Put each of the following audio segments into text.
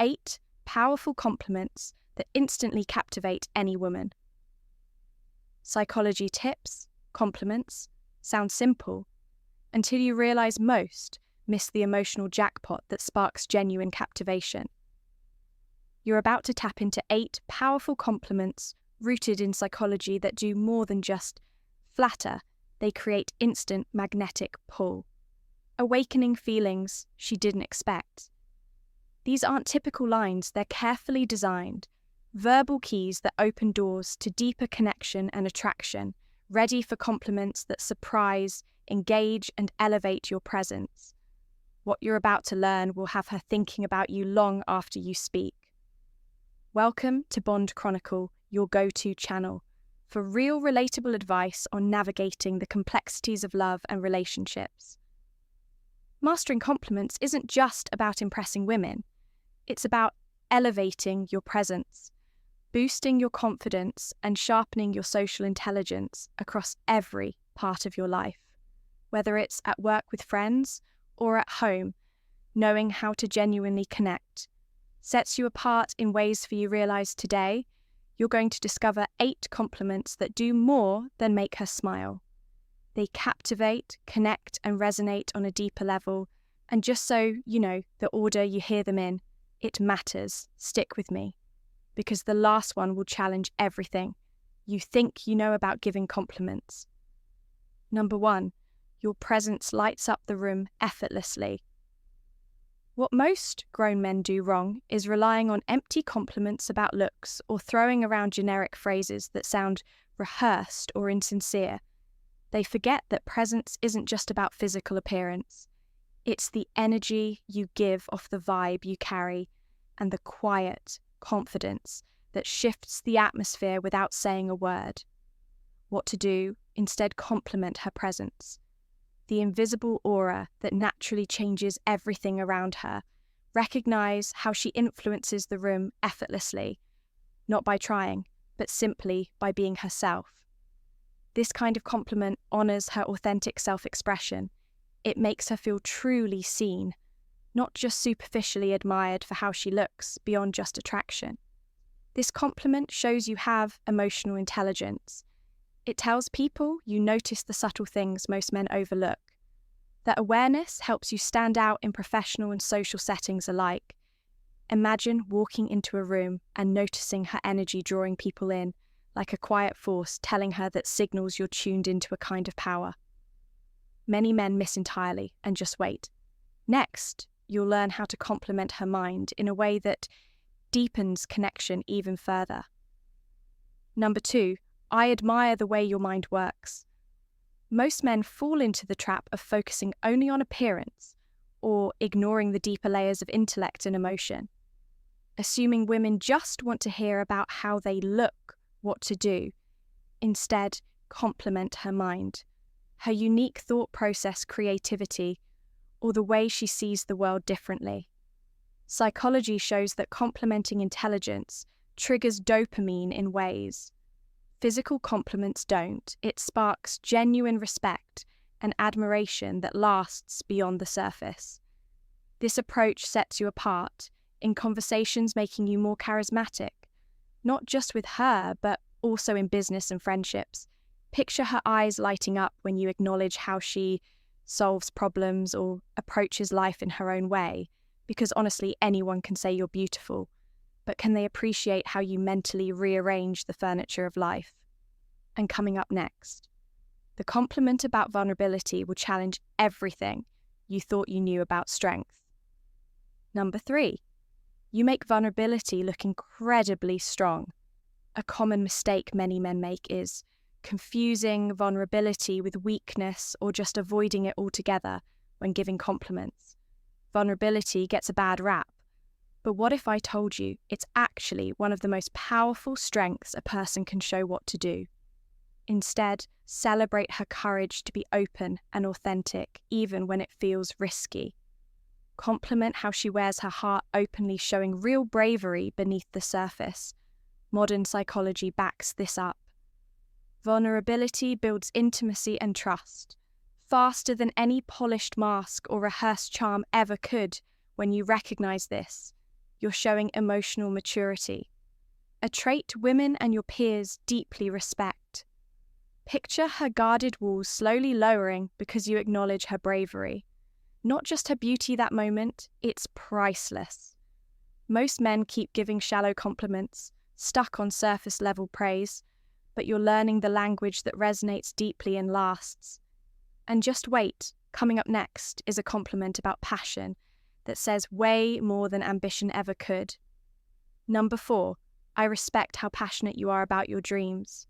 8 powerful compliments that instantly captivate any woman. Psychology tips, compliments, sound simple until you realize most miss the emotional jackpot that sparks genuine captivation. You're about to tap into 8 powerful compliments rooted in psychology that do more than just flatter, they create instant magnetic pull, awakening feelings she didn't expect. These aren't typical lines, they're carefully designed, verbal keys that open doors to deeper connection and attraction, ready for compliments that surprise, engage, and elevate your presence. What you're about to learn will have her thinking about you long after you speak. Welcome to Bond Chronicle, your go-to channel, for real relatable advice on navigating the complexities of love and relationships. Mastering compliments isn't just about impressing women. It's about elevating your presence, boosting your confidence, and sharpening your social intelligence across every part of your life. Whether it's at work with friends or at home, knowing how to genuinely connect sets you apart in ways for you realize today. You're going to discover 8 compliments that do more than make her smile. They captivate, connect, and resonate on a deeper level. And just so you know, the order you hear them in, it matters. Stick with me, because the last one will challenge everything you think you know about giving compliments. Number 1, your presence lights up the room effortlessly. What most grown men do wrong is relying on empty compliments about looks or throwing around generic phrases that sound rehearsed or insincere. They forget that presence isn't just about physical appearance. It's the energy you give off the vibe you carry and the quiet confidence that shifts the atmosphere without saying a word. What to do? Instead, compliment her presence. The invisible aura that naturally changes everything around her. Recognize how she influences the room effortlessly, not by trying, but simply by being herself. This kind of compliment honors her authentic self-expression. It makes her feel truly seen, not just superficially admired for how she looks beyond just attraction. This compliment shows you have emotional intelligence. It tells people you notice the subtle things most men overlook. That awareness helps you stand out in professional and social settings alike. Imagine walking into a room and noticing her energy drawing people in, like a quiet force telling her that signals you're tuned into a kind of power. Many men miss entirely and just wait. Next, you'll learn how to compliment her mind in a way that deepens connection even further. Number 2, I admire the way your mind works. Most men fall into the trap of focusing only on appearance or ignoring the deeper layers of intellect and emotion, assuming women just want to hear about how they look, what to do. Instead, compliment her mind, her unique thought process, creativity, or the way she sees the world differently. Psychology shows that complimenting intelligence triggers dopamine in ways physical compliments don't. It sparks genuine respect and admiration that lasts beyond the surface. This approach sets you apart in conversations, making you more charismatic, not just with her, but also in business and friendships. Picture her eyes lighting up when you acknowledge how she solves problems or approaches life in her own way, because honestly, anyone can say you're beautiful. But can they appreciate how you mentally rearrange the furniture of life? And coming up next, the compliment about vulnerability will challenge everything you thought you knew about strength. Number 3, you make vulnerability look incredibly strong. A common mistake many men make is confusing vulnerability with weakness or just avoiding it altogether when giving compliments. Vulnerability gets a bad rap. But what if I told you it's actually one of the most powerful strengths a person can show what to do? Instead, celebrate her courage to be open and authentic, even when it feels risky. Compliment how she wears her heart openly, showing real bravery beneath the surface. Modern psychology backs this up. Vulnerability builds intimacy and trust, faster than any polished mask or rehearsed charm ever could. When you recognize this, you're showing emotional maturity, a trait women and your peers deeply respect. Picture her guarded walls slowly lowering because you acknowledge her bravery. Not just her beauty that moment, it's priceless. Most men keep giving shallow compliments, stuck on surface-level praise, but you're learning the language that resonates deeply and lasts. And just wait, coming up next is a compliment about passion that says way more than ambition ever could. Number 4, I respect how passionate you are about your dreams.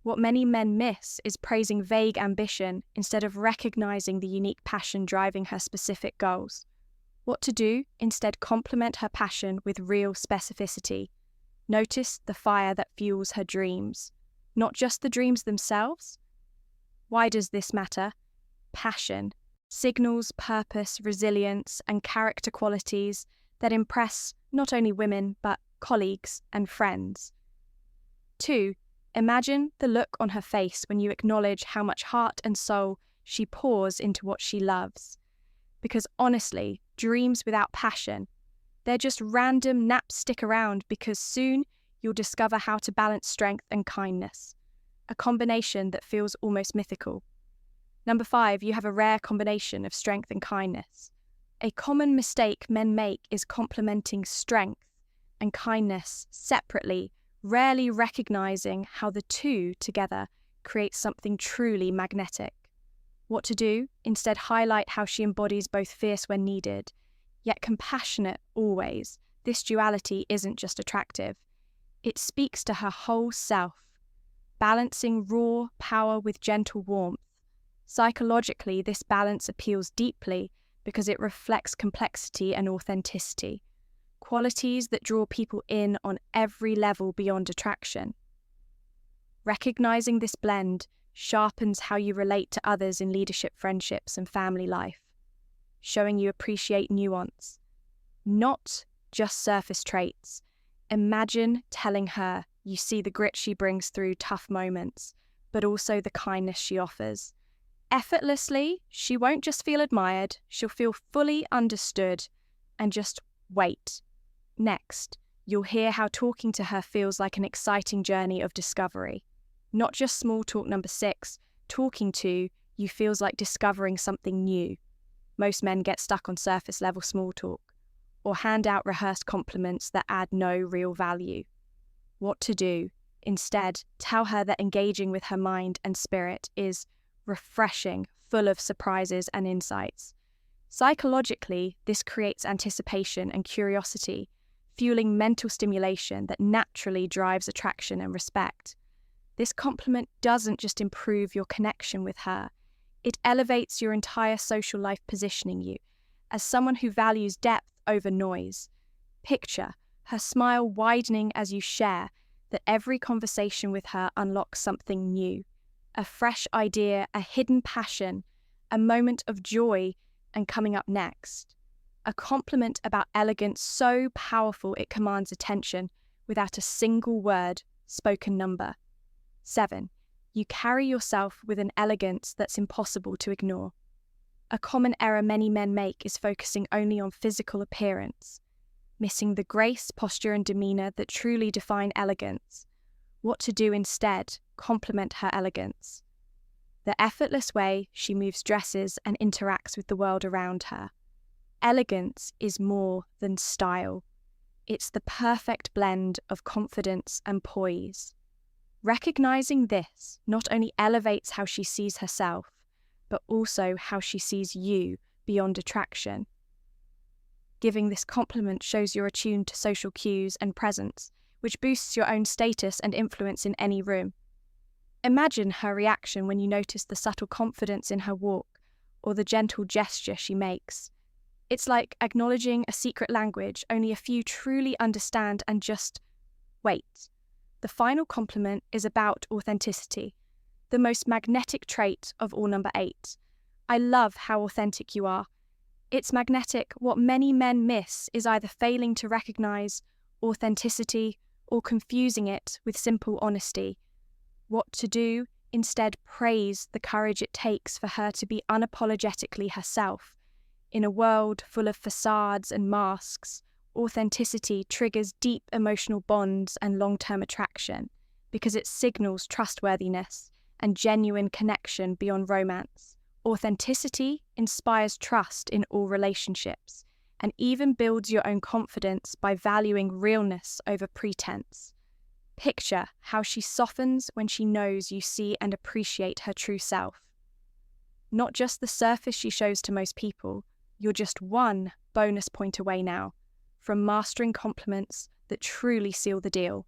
What many men miss is praising vague ambition instead of recognizing the unique passion driving her specific goals. What to do? Instead, compliment her passion with real specificity. Notice the fire that fuels her dreams, not just the dreams themselves. Why does this matter? Passion signals purpose, resilience, and character qualities that impress not only women but colleagues and friends. 2. Imagine the look on her face when you acknowledge how much heart and soul she pours into what she loves. Because honestly, dreams without passion, they're just random naps stick around because soon you'll discover how to balance strength and kindness, a combination that feels almost mythical. Number 5, you have a rare combination of strength and kindness. A common mistake men make is complimenting strength and kindness separately, rarely recognizing how the two together create something truly magnetic. What to do? Instead, highlight how she embodies both fierce when needed, yet compassionate always. This duality isn't just attractive. It speaks to her whole self, balancing raw power with gentle warmth. Psychologically, this balance appeals deeply because it reflects complexity and authenticity, qualities that draw people in on every level beyond attraction. Recognizing this blend sharpens how you relate to others in leadership, friendships, and family life, showing you appreciate nuance, not just surface traits. Imagine telling her you see the grit she brings through tough moments, but also the kindness she offers. Effortlessly, she won't just feel admired, she'll feel fully understood. And just wait. Next, you'll hear how talking to her feels like an exciting journey of discovery. Not just small talk. Number 6, talking to you feels like discovering something new. Most men get stuck on surface level small talk, or hand out rehearsed compliments that add no real value. What to do? Instead, tell her that engaging with her mind and spirit is refreshing, full of surprises and insights. Psychologically, this creates anticipation and curiosity, fueling mental stimulation that naturally drives attraction and respect. This compliment doesn't just improve your connection with her, it elevates your entire social life, positioning you as someone who values depth over noise. Picture her smile widening as you share that every conversation with her unlocks something new, a fresh idea, a hidden passion, a moment of joy. And coming up next, a compliment about elegance so powerful it commands attention without a single word spoken. Number 7, you carry yourself with an elegance that's impossible to ignore. A common error many men make is focusing only on physical appearance, missing the grace, posture, and demeanor that truly define elegance. What to do instead? Compliment her elegance. The effortless way she moves, dresses, and interacts with the world around her. Elegance is more than style. It's the perfect blend of confidence and poise. Recognizing this not only elevates how she sees herself, but also how she sees you beyond attraction. Giving this compliment shows you're attuned to social cues and presence, which boosts your own status and influence in any room. Imagine her reaction when you notice the subtle confidence in her walk or the gentle gesture she makes. It's like acknowledging a secret language only a few truly understand. And just wait. The final compliment is about authenticity, the most magnetic trait of all. Number 8. I love how authentic you are. It's magnetic. What many men miss is either failing to recognize authenticity or confusing it with simple honesty. What to do? Instead, praise the courage it takes for her to be unapologetically herself. In a world full of facades and masks, authenticity triggers deep emotional bonds and long-term attraction because it signals trustworthiness and genuine connection beyond romance. Authenticity inspires trust in all relationships and even builds your own confidence by valuing realness over pretense. Picture how she softens when she knows you see and appreciate her true self. Not just the surface she shows to most people, you're just one bonus point away now from mastering compliments that truly seal the deal.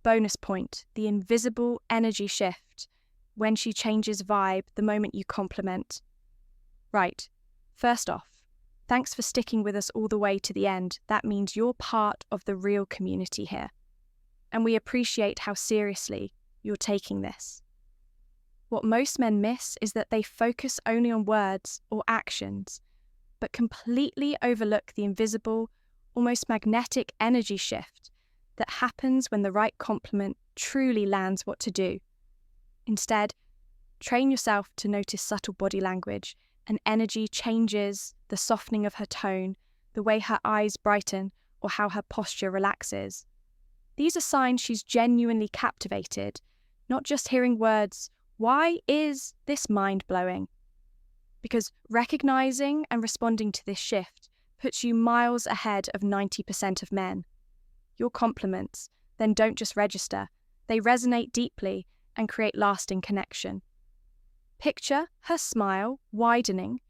Bonus point, the invisible energy shift when she changes vibe the moment you compliment. Right, first off, thanks for sticking with us all the way to the end. That means you're part of the real community here. And we appreciate how seriously you're taking this. What most men miss is that they focus only on words or actions, but completely overlook the invisible, almost magnetic energy shift that happens when the right compliment truly lands what to do. Instead, train yourself to notice subtle body language and energy changes, the softening of her tone, the way her eyes brighten, or how her posture relaxes. These are signs she's genuinely captivated, not just hearing words, "Why is this mind-blowing?" Because recognizing and responding to this shift puts you miles ahead of 90% of men. Your compliments then don't just register, they resonate deeply and create lasting connection. Picture her smile widening,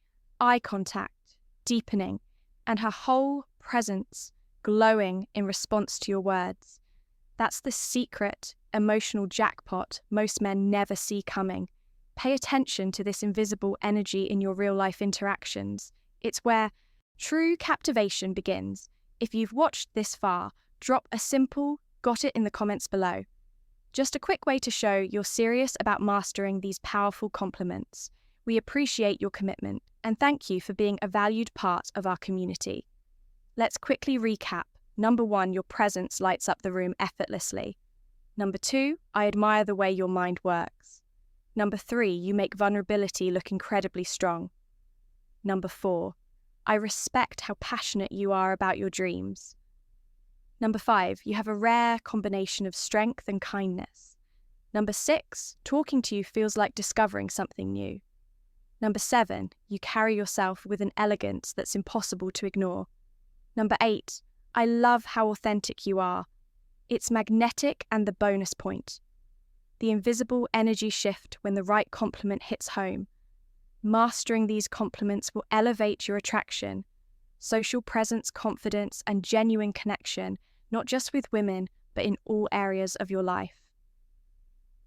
eye contact deepening, and her whole presence glowing in response to your words. That's the secret emotional jackpot most men never see coming. Pay attention to this invisible energy in your real-life interactions. It's where true captivation begins. If you've watched this far, drop a simple "got it" in the comments below. Just a quick way to show you're serious about mastering these powerful compliments. We appreciate your commitment and thank you for being a valued part of our community. Let's quickly recap. Number 1, your presence lights up the room effortlessly. Number 2, I admire the way your mind works. Number 3, you make vulnerability look incredibly strong. Number 4, I respect how passionate you are about your dreams. Number 5, you have a rare combination of strength and kindness. Number 6, talking to you feels like discovering something new. Number 7, you carry yourself with an elegance that's impossible to ignore. Number 8, I love how authentic you are. It's magnetic and the bonus point. The invisible energy shift when the right compliment hits home. Mastering these compliments will elevate your attraction, social presence, confidence, and genuine connection, not just with women, but in all areas of your life.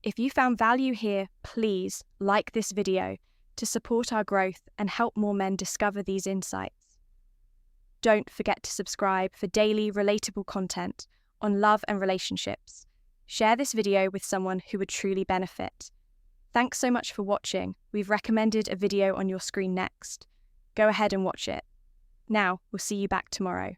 If you found value here, please like this video to support our growth and help more men discover these insights. Don't forget to subscribe for daily relatable content on love and relationships. Share this video with someone who would truly benefit. Thanks so much for watching. We've recommended a video on your screen next. Go ahead and watch it. Now, we'll see you back tomorrow.